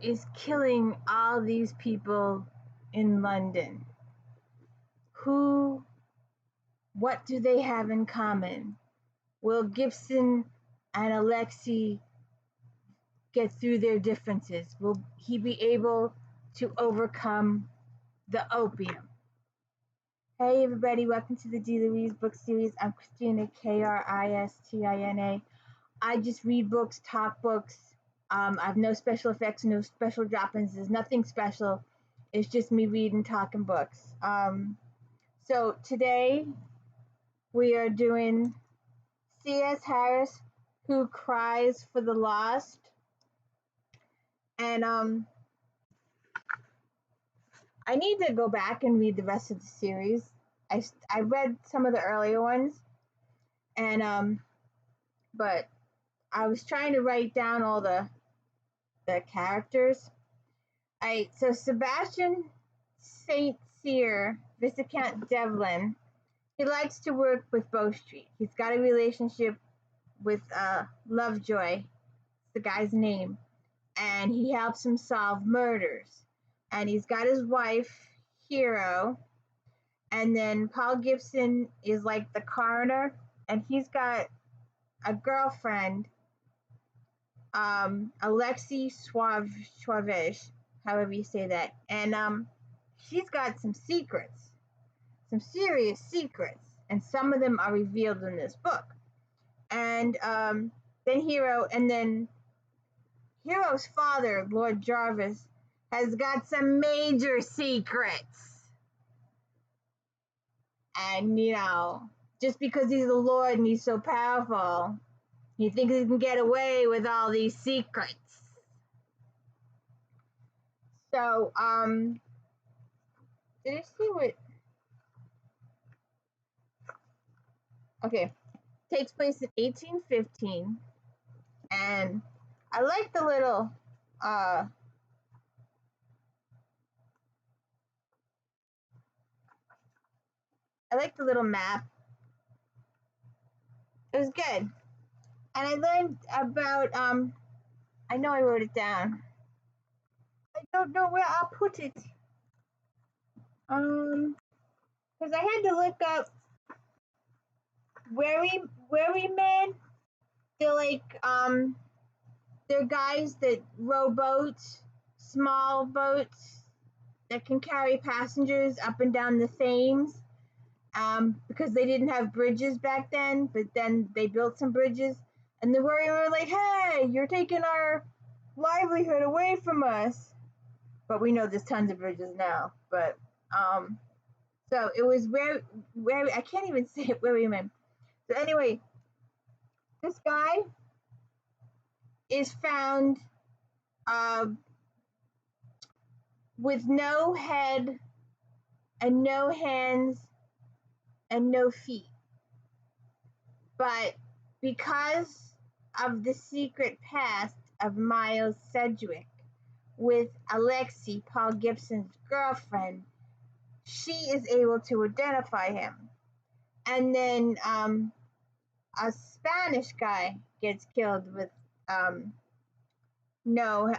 Hero is killing all these people in London. What do they have in common? Will Gibson and Alexei get through their differences? Will he be able to overcome the opium? Hey everybody, welcome to the Deluise Book Series. I'm Kristina, Kristina. I just read books, talk books. I have no special effects, no special drop-ins. There's nothing special. It's just me reading, talking books. So today we are doing C.S. Harris, Who Cries for the Lost. And I need to go back and read the rest of the series. I read some of the earlier ones, and but I was trying to write down all the characters. So Sebastian St. Cyr, Viscount Devlin, he likes to work with Bow Street. He's got a relationship with Lovejoy, the guy's name, and he helps him solve murders. And he's got his wife, Hero, and then Paul Gibson is like the coroner, and he's got a girlfriend, Alexei Suavej, however you say that, and she's got some secrets, some serious secrets, and some of them are revealed in this book. And then Hero's father, Lord Jarvis, has got some major secrets. And, just because he's the Lord and he's so powerful, he thinks he can get away with all these secrets. So, did I see what? Okay, takes place in 1815, and I like the little, map. It was good. And I learned about, I know I wrote it down. I don't know where I'll put it. Because I had to look up wherrymen. They're like, they're guys that row boats, small boats that can carry passengers up and down the Thames. Because they didn't have bridges back then, but then they built some bridges, and the warriors were like, "Hey, you're taking our livelihood away from us." But we know there's tons of bridges now. But so it was where I can't even say it, wherryman. So anyway, this guy is found with no head and no hands and no feet. But because of the secret past of Miles Sedgwick with Alexei, Paul Gibson's girlfriend, she is able to identify him. And then a Spanish guy gets killed with no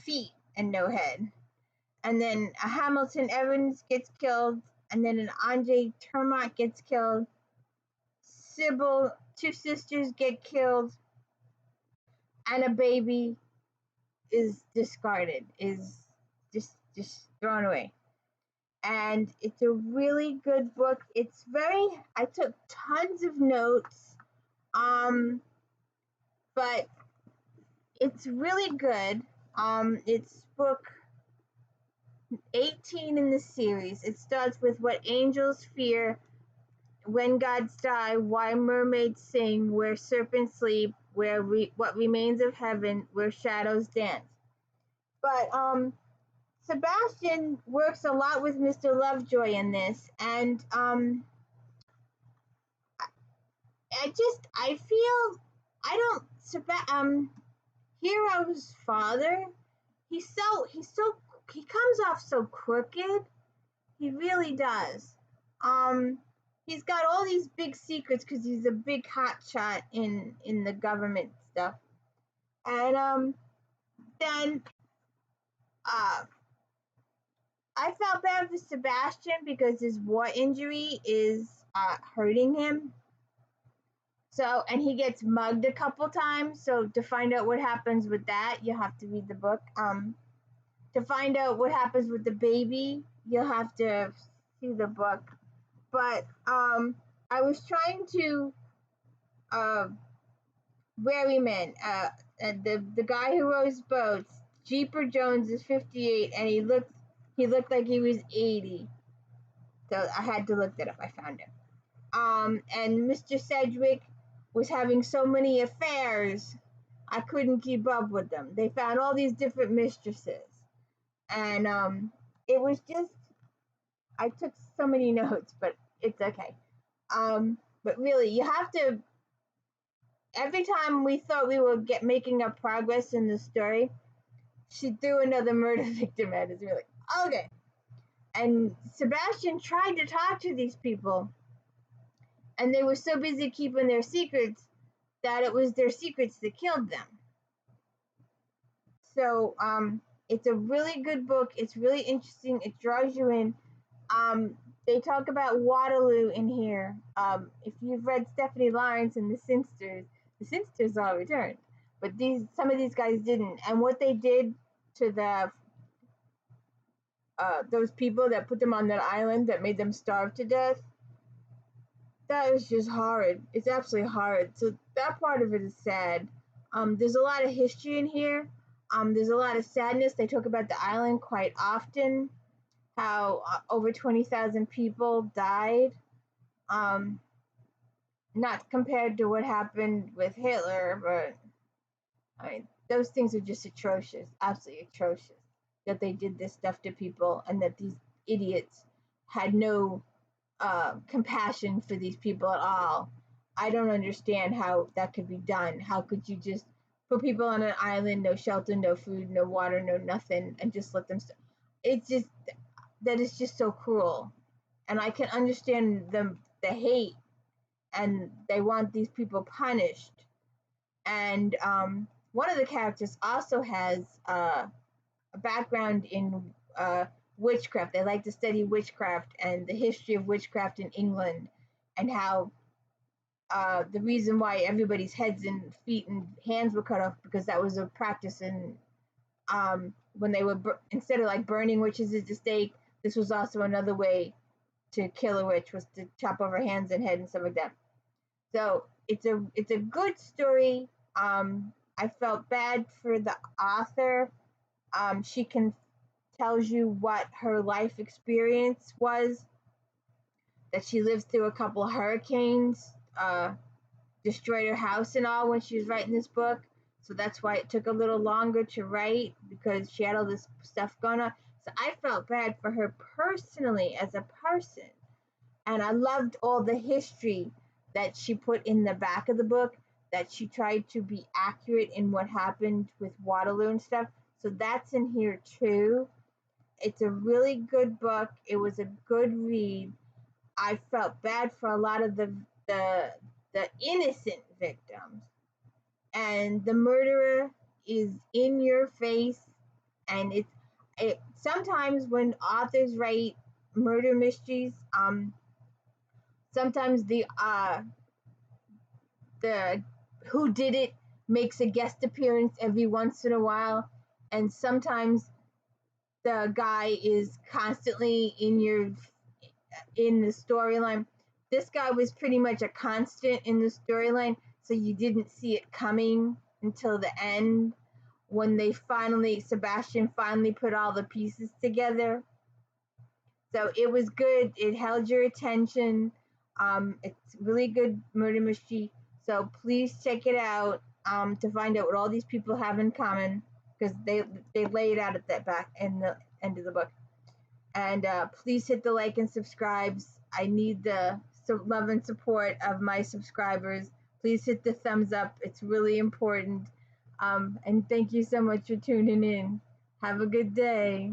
feet and no head. And then a Hamilton Evans gets killed, and then an Andre Termont gets killed. Sybil, two sisters get killed, and a baby is discarded, is just thrown away. And it's a really good book. I took tons of notes, but it's really good. It's book 18 in the series. It starts with What Angels Fear, When Gods Die, Why Mermaids Sing, Where Serpents Sleep, What Remains of Heaven, Where Shadows Dance. But Sebastian works a lot with Mr. Lovejoy in this, and Hero's father, he comes off so crooked. He really does. He's got all these big secrets because he's a big hotshot in the government stuff. And then I felt bad for Sebastian because his war injury is hurting him. So, and he gets mugged a couple times. So, to find out what happens with that, you have to read the book. To find out what happens with the baby, you'll have to see the book. But I was trying to Wherryman, the guy who rows boats. Jeeper Jones is 58, and he looked like he was 80. So I had to look that up. I found him. And Mr. Sedgwick was having so many affairs, I couldn't keep up with them. They found all these different mistresses, and it was just I took so many notes, but it's okay. But really, you have to. Every time we thought we were making up progress in the story, she threw another murder victim at us. We were like, okay. And Sebastian tried to talk to these people, and they were so busy keeping their secrets that it was their secrets that killed them. So it's a really good book. It's really interesting. It draws you in. They talk about Waterloo in here. If you've read Stephanie Lawrence and the Sinsters all returned, but some of these guys didn't. And what they did to those people that put them on that island that made them starve to death, that is just horrid. It's absolutely horrid. So that part of it is sad. There's a lot of history in here. There's a lot of sadness. They talk about the island quite often, how over 20,000 people died. Not compared to what happened with Hitler, but I mean, those things are just atrocious, absolutely atrocious, that they did this stuff to people and that these idiots had no compassion for these people at all. I don't understand how that could be done. How could you just put people on an island, no shelter, no food, no water, no nothing, and just let them? It's just that is just so cruel, and I can understand the hate, and they want these people punished. And one of the characters also has a background in witchcraft. They like to study witchcraft and the history of witchcraft in England, and how the reason why everybody's heads and feet and hands were cut off because that was a practice in when they were instead of like burning witches at the stake. This was also another way to kill a witch, was to chop off her hands and head and stuff like that. So it's a good story. I felt bad for the author. She tells you what her life experience was, that she lived through a couple of hurricanes, destroyed her house and all when she was writing this book. So that's why it took a little longer to write, because she had all this stuff going on. So I felt bad for her personally as a person. And I loved all the history that she put in the back of the book, that she tried to be accurate in what happened with Waterloo and stuff. So that's in here too. It's a really good book. It was a good read. I felt bad for a lot of the innocent victims. And the murderer is in your face. And it sometimes when authors write murder mysteries, sometimes the who did it makes a guest appearance every once in a while, and sometimes the guy is constantly in the storyline. This guy was pretty much a constant in the storyline, so you didn't see it coming until the end, when Sebastian finally put all the pieces together. So it was good. It held your attention. It's really good murder mystery. So please check it out to find out what all these people have in common, because they lay it out at that back in the end of the book. And please hit the like and subscribes. I need the love and support of my subscribers. Please hit the thumbs up. It's really important. And thank you so much for tuning in. Have a good day.